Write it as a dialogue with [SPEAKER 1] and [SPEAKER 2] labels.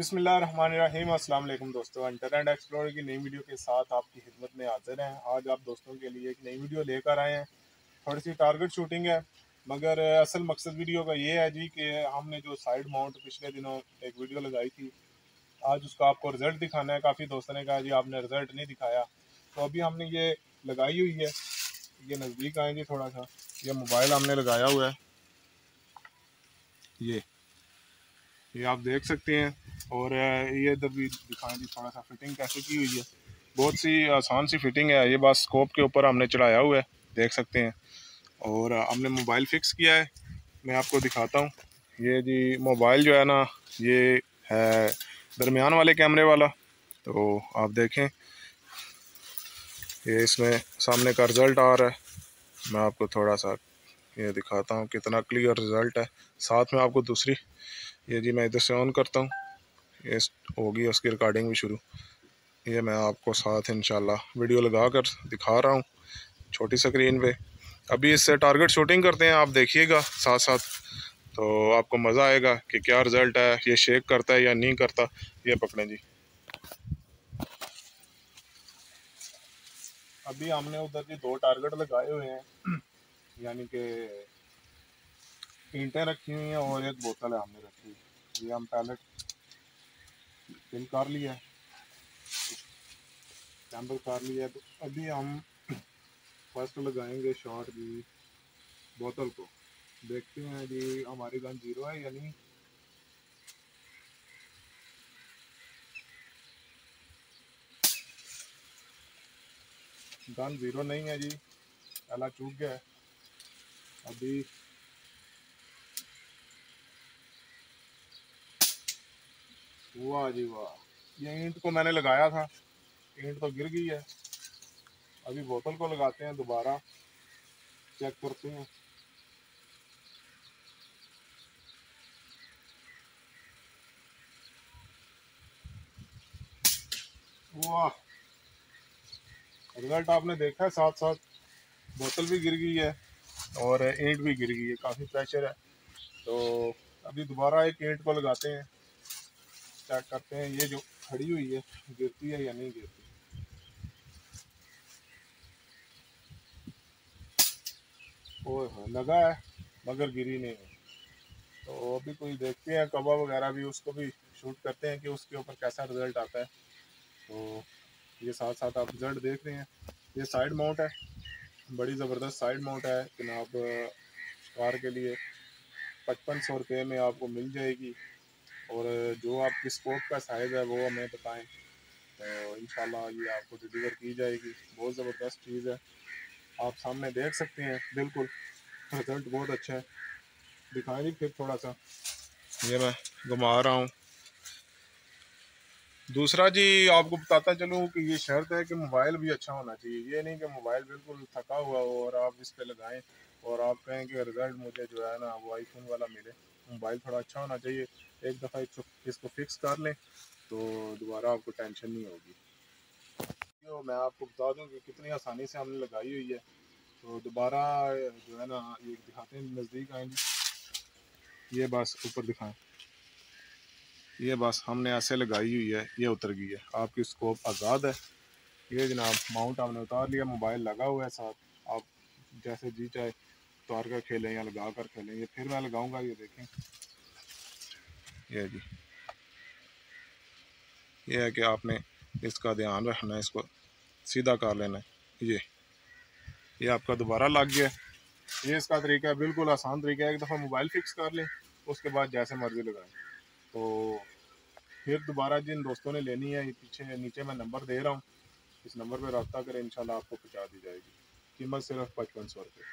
[SPEAKER 1] बिस्मिल्लाहिर्रहमानिर्रहीम। अस्सलाम वालेकुम दोस्तों, इंटरनेट एक्सप्लोरर की नई वीडियो के साथ आपकी खिदमत में हाजिर हैं। आज आप दोस्तों के लिए एक नई वीडियो लेकर आए हैं। थोड़ी सी टारगेट शूटिंग है, मगर असल मकसद वीडियो का ये है जी कि हमने जो साइड माउंट पिछले दिनों एक वीडियो लगाई थी, आज उसका आपको रिज़ल्ट दिखाना है। काफ़ी दोस्तों ने कहा जी आपने रिज़ल्ट नहीं दिखाया, तो अभी हमने ये लगाई हुई है। ये नज़दीक आए जी थोड़ा सा, ये मोबाइल हमने लगाया हुआ है, ये आप देख सकते हैं। और ये इधर भी दिखाएं जी थोड़ा सा फिटिंग कैसे की हुई है। बहुत सी आसान सी फिटिंग है। ये बस स्कोप के ऊपर हमने चढ़ाया हुआ है, देख सकते हैं। और हमने मोबाइल फिक्स किया है, मैं आपको दिखाता हूँ। ये जी मोबाइल जो है ना, ये है दरमियान वाले कैमरे वाला। तो आप देखें, ये इसमें सामने का रिज़ल्ट आ रहा है। मैं आपको थोड़ा सा ये दिखाता हूँ कितना क्लियर रिज़ल्ट है। साथ में आपको दूसरी, ये जी मैं इधर से ऑन करता हूँ, ये होगी उसकी रिकॉर्डिंग भी शुरू। ये मैं आपको साथ इंशाल्लाह वीडियो लगा कर दिखा रहा हूँ छोटी स्क्रीन पे। अभी इससे टारगेट शूटिंग करते हैं, आप देखिएगा साथ साथ, तो आपको मज़ा आएगा कि क्या रिज़ल्ट है, ये शेक करता है या नहीं करता। ये पकड़ें जी, अभी हमने उधर जी 2 टारगेट लगाए हुए हैं, यानी कि ईंटें रखी हुई हैं और एक बोतल है हमने रखी हुई। ये हम पैलेट फिल कर लिया, सैम्पल कर लिया। तो अभी हम फर्स्ट लगाएंगे शॉट जी बोतल को। देखते हैं जी हमारी गन जीरो है या नहीं। गन जीरो नहीं है जी, पहला चूक गया है। अभी वाह जी वाह, ये ईंट को मैंने लगाया था, ईंट तो गिर गई है। अभी बोतल को लगाते हैं, दोबारा चेक करते हैं। वाह, रिजल्ट आपने देखा है, साथ साथ बोतल भी गिर गई है और ईंट भी गिर गई है, काफ़ी प्रेशर है। तो अभी दोबारा एक ईंट को लगाते हैं, चेक करते हैं ये जो खड़ी हुई है गिरती है या नहीं गिरती। ओह लगा है मगर गिरी नहीं है। तो अभी कोई देखते हैं कबा वगैरह भी, उसको भी शूट करते हैं कि उसके ऊपर कैसा रिजल्ट आता है। तो ये साथ साथ आप रिजल्ट देख रहे हैं। ये साइड माउंट है, बड़ी ज़बरदस्त साइड माउंट है जनाब। कार के लिए 5500 रुपये में आपको मिल जाएगी। और जो आपकी स्कोप का साइज़ है वो हमें बताएं, तो इंशाल्लाह ये आपको डिलीवर की जाएगी। बहुत ज़बरदस्त चीज़ है, आप सामने देख सकते हैं। बिल्कुल रिजल्ट बहुत अच्छा है। दिखाएंगे फिर थोड़ा सा, ये मैं घुमा रहा हूँ। दूसरा जी आपको बताता चलूँ कि ये शर्त है कि मोबाइल भी अच्छा होना चाहिए। ये नहीं कि मोबाइल बिल्कुल थका हुआ हो और आप इस पे लगाएं और आप कहें कि रिज़ल्ट मुझे जो है ना वो आईफोन वाला मिले। मोबाइल थोड़ा अच्छा होना चाहिए। एक दफ़ा इसको फिक्स कर लें तो दोबारा आपको टेंशन नहीं होगी। तो मैं आपको बता दूं कि कितनी आसानी से हमने लगाई हुई है। तो दोबारा जो है ना ये दिखाते हैं, नज़दीक आएंगे, ये बस ऊपर दिखाएं। ये बस हमने ऐसे लगाई हुई है, ये उतर गई है। आपकी स्कोप आज़ाद है। ये जनाब माउंट हमने उतार लिया, मोबाइल लगा हुआ है साथ। आप जैसे जी चाहे उतार कर खेलें या लगा कर खेलें। ये फिर मैं लगाऊंगा, ये देखें। ये जी ये है कि आपने इसका ध्यान रखना है, इसको सीधा कर लेना है। ये आपका दोबारा लग गया। ये इसका तरीका है, बिल्कुल आसान तरीका है। एक दफ़ा मोबाइल फिक्स कर लें, उसके बाद जैसे मर्जी लगाएं। तो फिर दोबारा जिन दोस्तों ने लेनी है, ये पीछे नीचे मैं नंबर दे रहा हूँ, इस नंबर पर रब्ता करें, इंशाल्लाह आपको पहुँचा दी जाएगी। कीमत सिर्फ 5500 रुपये।